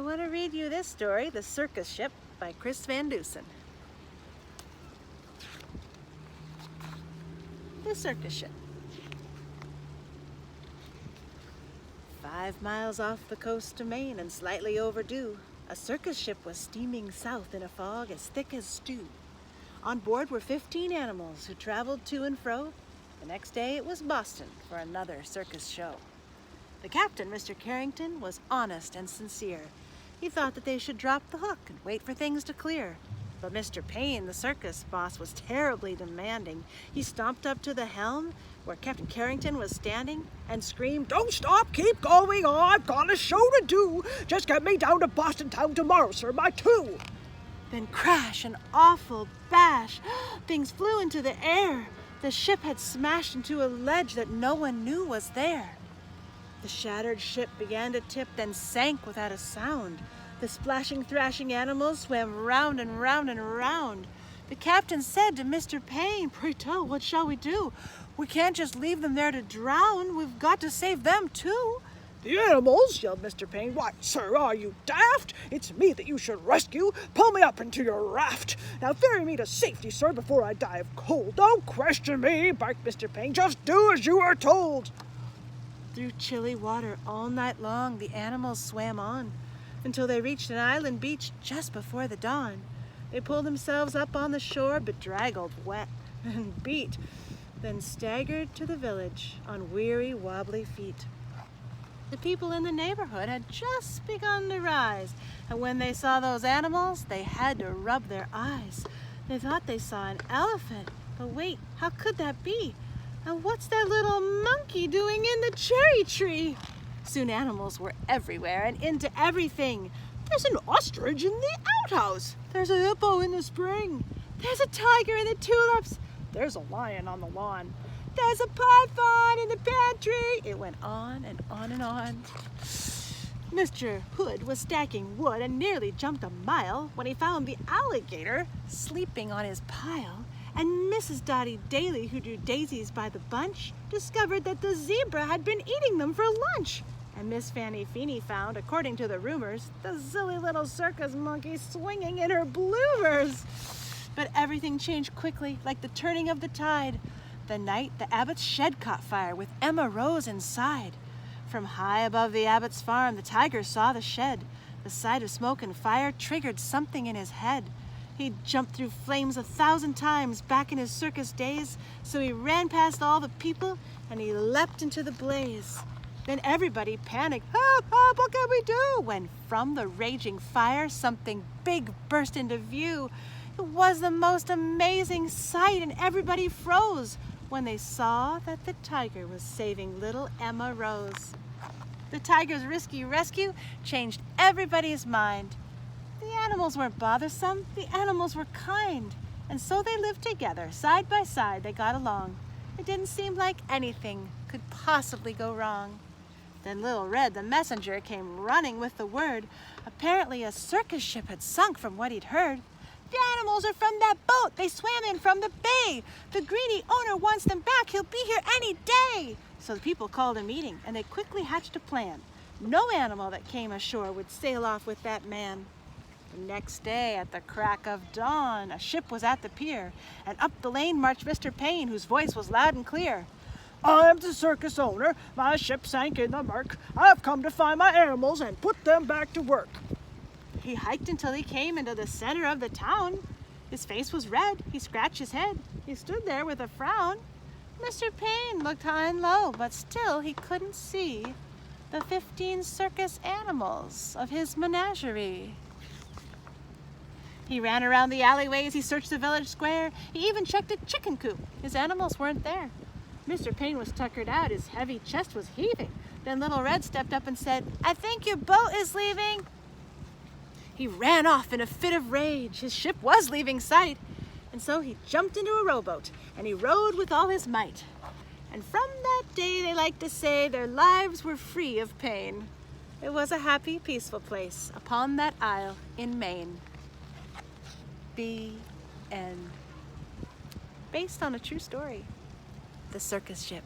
want to read you this story, The Circus Ship by Chris Van Dusen. The Circus Ship. 5 miles off the coast of Maine and slightly overdue, a circus ship was steaming south in a fog as thick as stew. On board were 15 animals who traveled to and fro. The next day it was Boston for another circus show. The captain, Mr. Carrington, was honest and sincere. He thought that they should drop the hook and wait for things to clear. But Mr. Payne, the circus boss, was terribly demanding. He stomped up to the helm where Captain Carrington was standing and screamed, "Don't stop, keep going, I've got a show to do. Just get me down to Boston town tomorrow, sir, by 2. Then crash, an awful bash. Things flew into the air. The ship had smashed into a ledge that no one knew was there. The shattered ship began to tip, then sank without a sound. The splashing, thrashing animals swam round and round and round. The captain said to Mr. Payne, "Pray tell, what shall we do? We can't just leave them there to drown. We've got to save them too." "The animals?" yelled Mr. Payne. "Why, sir, are you daft? It's me that you should rescue. Pull me up into your raft. Now ferry me to safety, sir, before I die of cold." "Don't question me," barked Mr. Payne. "Just do as you are told." Through chilly water all night long the animals swam on until they reached an island beach just before the dawn. They pulled themselves up on the shore, bedraggled, wet, and beat, then staggered to the village on weary, wobbly feet. The people in the neighborhood had just begun to rise, and when they saw those animals, they had to rub their eyes. They thought they saw an elephant, but wait, how could that be? And what's that little monkey doing in the cherry tree? Soon animals were everywhere and into everything. There's an ostrich in the outhouse. There's a hippo in the spring. There's a tiger in the tulips. There's a lion on the lawn. There's a python in the pantry. It went on and on and on. Mr. Hood was stacking wood and nearly jumped a mile when he found the alligator sleeping on his pile. And Mrs. Dottie Daly, who drew daisies by the bunch, discovered that the zebra had been eating them for lunch. And Miss Fanny Feeney found, according to the rumors, the silly little circus monkey swinging in her bloomers. But everything changed quickly, like the turning of the tide. The night the Abbott's shed caught fire with Emma Rose inside. From high above the Abbott's farm, the tiger saw the shed. The sight of smoke and fire triggered something in his head. He'd jumped through flames 1,000 times back in his circus days, so he ran past all the people and he leapt into the blaze. Then everybody panicked. "Help, help, what can we do?" When from the raging fire, something big burst into view. It was the most amazing sight, and everybody froze when they saw that the tiger was saving little Emma Rose. The tiger's risky rescue changed everybody's mind. The animals weren't bothersome, the animals were kind, and so they lived together, side by side. They got along. It didn't seem like anything could possibly go wrong. Then Little Red, the messenger, came running with the word. Apparently a circus ship had sunk from what he'd heard. "The animals are from that boat. They swam in from the bay. The greedy owner wants them back. He'll be here any day." So the people called a meeting, and they quickly hatched a plan. No animal that came ashore would sail off with that man. The next day, at the crack of dawn, a ship was at the pier, and up the lane marched Mr. Payne, whose voice was loud and clear. "I'm the circus owner. My ship sank in the murk. I've come to find my animals and put them back to work." He hiked until he came into the center of the town. His face was red. He scratched his head. He stood there with a frown. Mr. Payne looked high and low, but still he couldn't see the 15 circus animals of his menagerie. He ran around the alleyways. He searched the village square. He even checked a chicken coop. His animals weren't there. Mr. Payne was tuckered out. His heavy chest was heaving. Then Little Red stepped up and said, "I think your boat is leaving." He ran off in a fit of rage. His ship was leaving sight. And so he jumped into a rowboat and he rowed with all his might. And from that day, they like to say, their lives were free of pain. It was a happy, peaceful place upon that isle in Maine. The end. Based on a true story, The Circus Ship.